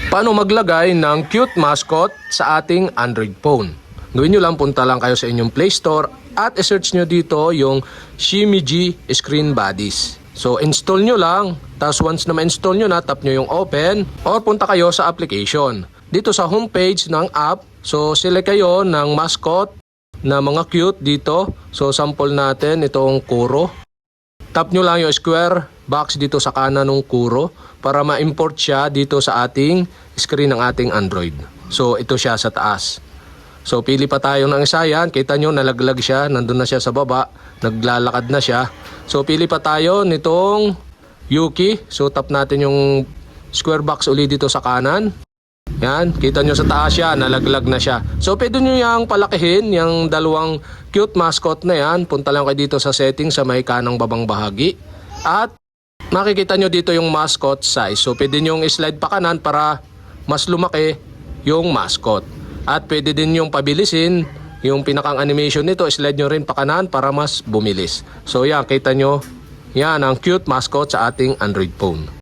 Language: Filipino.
Paano maglagay ng cute mascot sa ating Android phone? Gawin nyo lang, punta lang kayo sa inyong Play Store at i-search nyo dito yung Shimiji Screen Buddies. So install nyo lang, tapos once na ma-install nyo na, tap nyo yung open or punta kayo sa application. Dito sa homepage ng app, so select kayo ng mascot na mga cute dito. So sample natin itong Kuro. Tap nyo lang yung square box dito sa kanan ng Kuro para ma-import siya dito sa ating screen ng ating Android. So ito siya sa taas. So pili pa tayo ng isa yan. Kita nyo nalaglag siya. Nandun na siya sa baba. Naglalakad na siya. So pili pa tayo nitong Yuki. So tap natin yung square box uli dito sa kanan. Yan. Kita nyo sa taas siya. Nalaglag na siya. So pwede nyo yung palakihin. Yung dalawang cute mascot na yan. Punta lang kayo dito sa settings sa may kanang babang bahagi. At makikita nyo dito yung mascot size. So pwede nyo i-slide pa kanan para mas lumaki yung mascot. At pwede din yung pabilisin, yung pinakang animation nito, slide nyo rin pa kanan para mas bumilis. So yan, kita nyo, yan ang cute mascot sa ating Android phone.